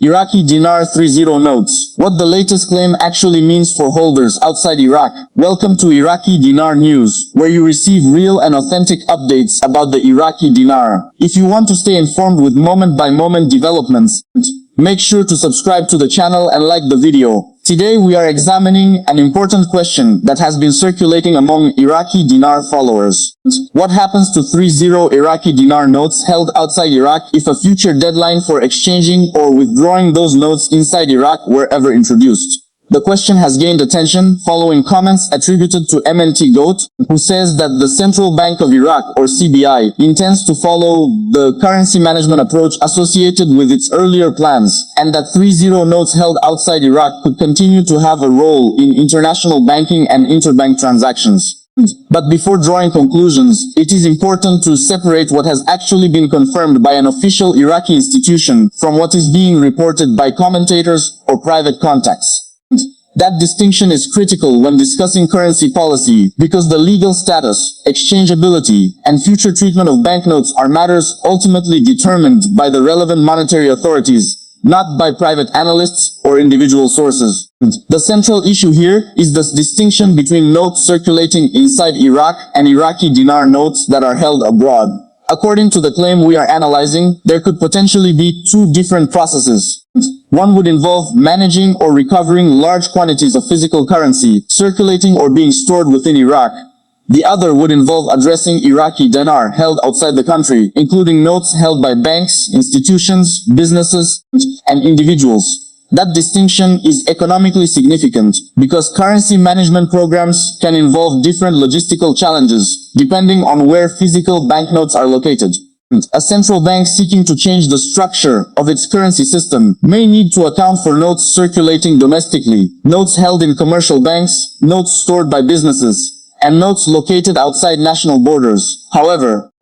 Iraqi Dinar 30 notes. What the latest claim actually means for holders outside Iraq. Welcome to Iraqi Dinar News, where you receive real and authentic updates about the Iraqi Dinar. If you want to stay informed with moment-by-moment developments, make sure to subscribe to the channel and like the video. Today we are examining an important question that has been circulating among Iraqi Dinar followers. What happens to 30 Iraqi Dinar notes held outside Iraq if a future deadline for exchanging or withdrawing those notes inside Iraq were ever introduced? The question has gained attention following comments attributed to MNT Goat, who says that the Central Bank of Iraq, or CBI, intends to follow the currency management approach associated with its earlier plans, and that 30 notes held outside Iraq could continue to have a role in international banking and interbank transactions. But before drawing conclusions, it is important to separate what has actually been confirmed by an official Iraqi institution from what is being reported by commentators or private contacts. That distinction is critical when discussing currency policy because the legal status, exchangeability, and future treatment of banknotes are matters ultimately determined by the relevant monetary authorities, not by private analysts or individual sources. The central issue here is the distinction between notes circulating inside Iraq and Iraqi dinar notes that are held abroad. According to the claim we are analyzing, there could potentially be two different processes. One would involve managing or recovering large quantities of physical currency, circulating or being stored within Iraq. The other would involve addressing Iraqi dinar held outside the country, including notes held by banks, institutions, businesses, and individuals. That distinction is economically significant because currency management programs can involve different logistical challenges depending on where physical banknotes are located. A central bank seeking to change the structure of its currency system may need to account for notes circulating domestically, notes held in commercial banks, notes stored by businesses, and notes located outside national borders. However,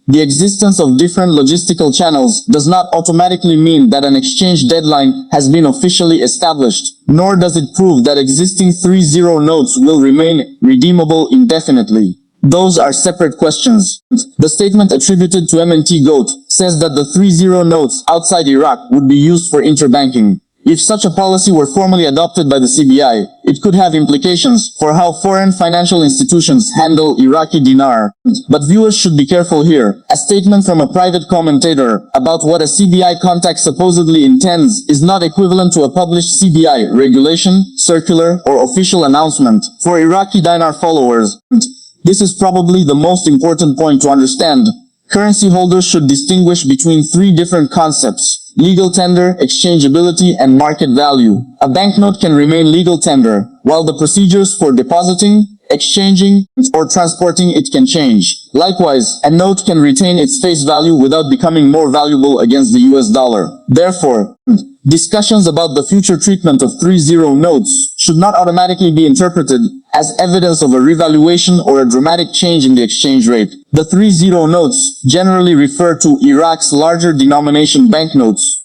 the existence of different logistical channels does not automatically mean that an exchange deadline has been officially established, nor does it prove that existing 30 notes will remain redeemable indefinitely. Those are separate questions. The statement attributed to MNT Goat says that the 30 notes outside Iraq would be used for interbanking. If such a policy were formally adopted by the CBI, it could have implications for how foreign financial institutions handle Iraqi dinar. But viewers should be careful here. A statement from a private commentator about what a CBI contact supposedly intends is not equivalent to a published CBI regulation, circular, or official announcement. For Iraqi dinar followers, this is probably the most important point to understand. Currency holders should distinguish between three different concepts: legal tender, exchangeability, and market value. A banknote can remain legal tender, while the procedures for depositing, exchanging, or transporting it can change. Likewise, a note can retain its face value without becoming more valuable against the US dollar. Therefore, discussions about the future treatment of 30 notes should not automatically be interpreted as evidence of a revaluation or a dramatic change in the exchange rate. The 30 notes generally refer to Iraq's larger denomination banknotes,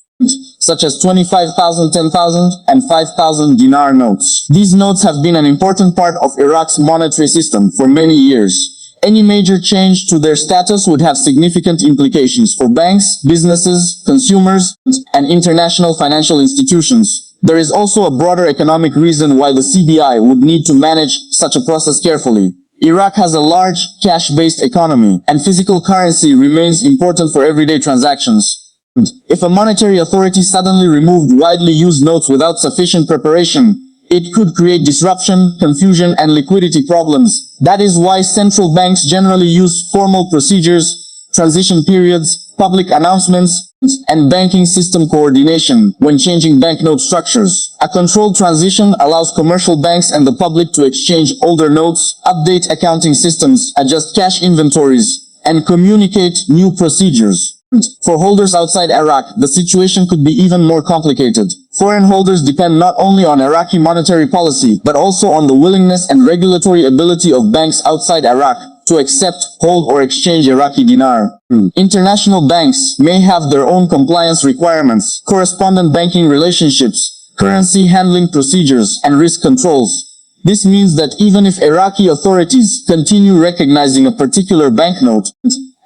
such as 25,000, 10,000, and 5,000 dinar notes. These notes have been an important part of Iraq's monetary system for many years. Any major change to their status would have significant implications for banks, businesses, consumers, and international financial institutions. There is also a broader economic reason why the CBI would need to manage such a process carefully. Iraq has a large, cash-based economy, and physical currency remains important for everyday transactions. If a monetary authority suddenly removed widely used notes without sufficient preparation, it could create disruption, confusion, and liquidity problems. That is why central banks generally use formal procedures, transition periods, public announcements, and banking system coordination when changing banknote structures. A controlled transition allows commercial banks and the public to exchange older notes, update accounting systems, adjust cash inventories, and communicate new procedures. For holders outside Iraq, the situation could be even more complicated. Foreign holders depend not only on Iraqi monetary policy, but also on the willingness and regulatory ability of banks outside Iraq to accept, hold, or exchange Iraqi dinar. International banks may have their own compliance requirements, correspondent banking relationships, currency handling procedures, and risk controls. This means that even if Iraqi authorities continue recognizing a particular banknote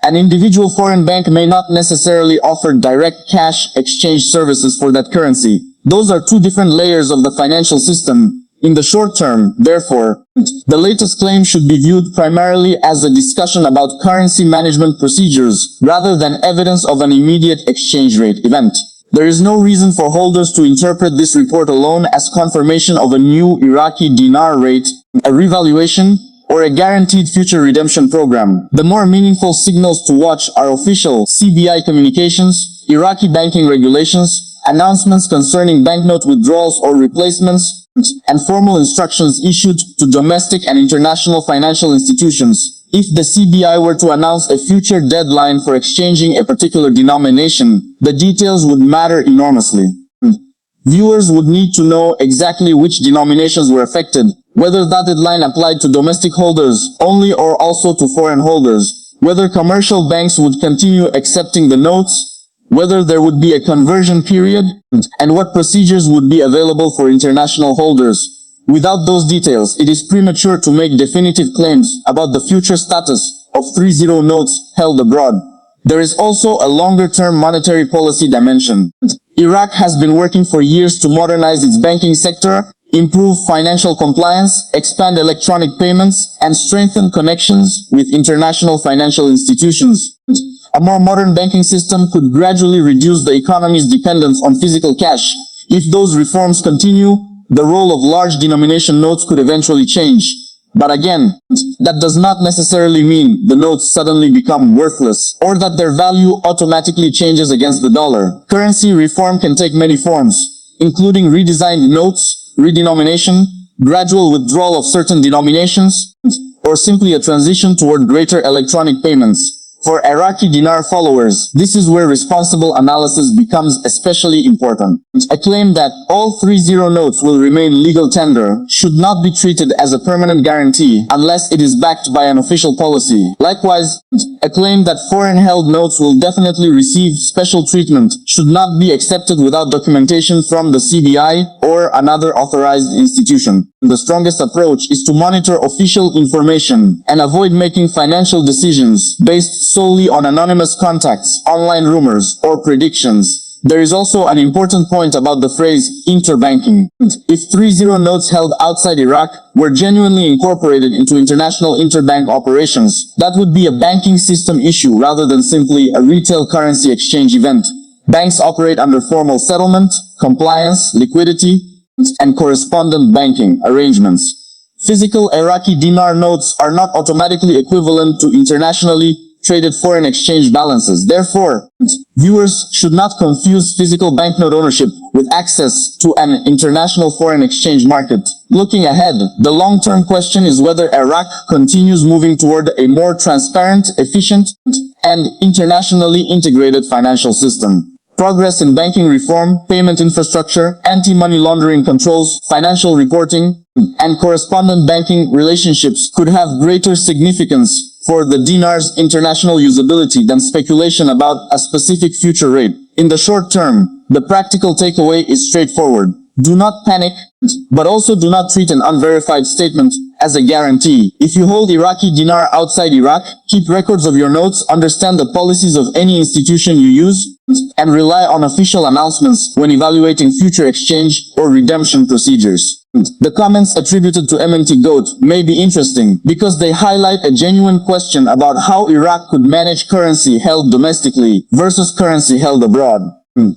An individual foreign bank may not necessarily offer direct cash exchange services for that currency. Those are two different layers of the financial system. In the short term, therefore, the latest claim should be viewed primarily as a discussion about currency management procedures rather than evidence of an immediate exchange rate event. There is no reason for holders to interpret this report alone as confirmation of a new Iraqi dinar rate, a revaluation, or a guaranteed future redemption program. The more meaningful signals to watch are official CBI communications, Iraqi banking regulations, announcements concerning banknote withdrawals or replacements, and formal instructions issued to domestic and international financial institutions. If the CBI were to announce a future deadline for exchanging a particular denomination, the details would matter enormously. Viewers would need to know exactly which denominations were affected, whether that deadline applied to domestic holders only or also to foreign holders, whether commercial banks would continue accepting the notes, whether there would be a conversion period, and what procedures would be available for international holders. Without those details, it is premature to make definitive claims about the future status of 30 notes held abroad. There is also a longer-term monetary policy dimension. Iraq has been working for years to modernize its banking sector, improve financial compliance, expand electronic payments, and strengthen connections with international financial institutions. A more modern banking system could gradually reduce the economy's dependence on physical cash. If those reforms continue, the role of large denomination notes could eventually change. But again, that does not necessarily mean the notes suddenly become worthless, or that their value automatically changes against the dollar. Currency reform can take many forms, including redesigned notes, redenomination, gradual withdrawal of certain denominations, or simply a transition toward greater electronic payments. For Iraqi dinar followers, this is where responsible analysis becomes especially important. A claim that all 30 notes will remain legal tender should not be treated as a permanent guarantee unless it is backed by an official policy. Likewise, a claim that foreign-held notes will definitely receive special treatment should not be accepted without documentation from the CBI or another authorized institution. The strongest approach is to monitor official information and avoid making financial decisions based solely on anonymous contacts, online rumors, or predictions. There is also an important point about the phrase interbanking. If 30 notes held outside Iraq were genuinely incorporated into international interbank operations, that would be a banking system issue rather than simply a retail currency exchange event. Banks operate under formal settlement, compliance, liquidity, and correspondent banking arrangements. Physical Iraqi dinar notes are not automatically equivalent to internationally traded foreign exchange balances. Therefore, viewers should not confuse physical banknote ownership with access to an international foreign exchange market. Looking ahead, the long-term question is whether Iraq continues moving toward a more transparent, efficient, and internationally integrated financial system. Progress in banking reform, payment infrastructure, anti-money laundering controls, financial reporting, and correspondent banking relationships could have greater significance for the dinar's international usability than speculation about a specific future rate. In the short term, the practical takeaway is straightforward. Do not panic, but also do not treat an unverified statement as a guarantee. If you hold Iraqi dinar outside Iraq, keep records of your notes, understand the policies of any institution you use, and rely on official announcements when evaluating future exchange or redemption procedures. The comments attributed to MNT Goat may be interesting because they highlight a genuine question about how Iraq could manage currency held domestically versus currency held abroad.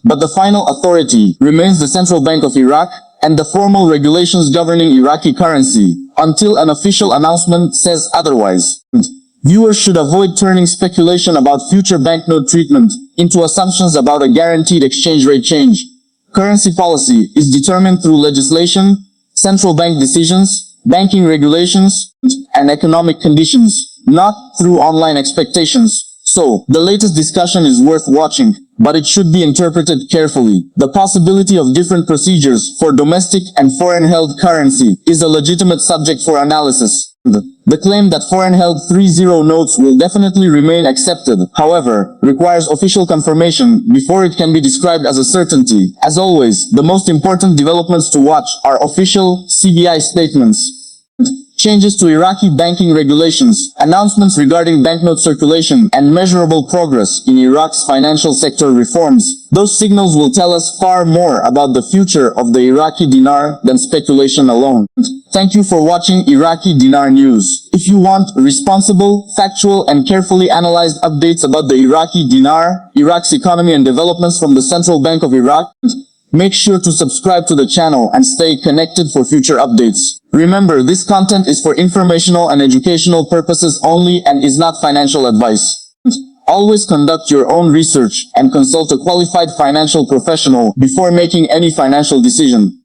But the final authority remains the Central Bank of Iraq and the formal regulations governing Iraqi currency, until an official announcement says otherwise. Viewers should avoid turning speculation about future banknote treatment into assumptions about a guaranteed exchange rate change. Currency policy is determined through legislation, central bank decisions, banking regulations, and economic conditions, not through online expectations. So, the latest discussion is worth watching, but it should be interpreted carefully. The possibility of different procedures for domestic and foreign-held currency is a legitimate subject for analysis. The claim that foreign-held 30 notes will definitely remain accepted, however, requires official confirmation before it can be described as a certainty. As always, the most important developments to watch are official CBI statements. changes to Iraqi banking regulations, announcements regarding banknote circulation, and measurable progress in Iraq's financial sector reforms. Those signals will tell us far more about the future of the Iraqi dinar than speculation alone. Thank you for watching Iraqi Dinar News. If you want responsible, factual, and carefully analyzed updates about the Iraqi dinar, Iraq's economy and developments from the Central Bank of Iraq, make sure to subscribe to the channel and stay connected for future updates. Remember, this content is for informational and educational purposes only and is not financial advice. Always conduct your own research and consult a qualified financial professional before making any financial decision.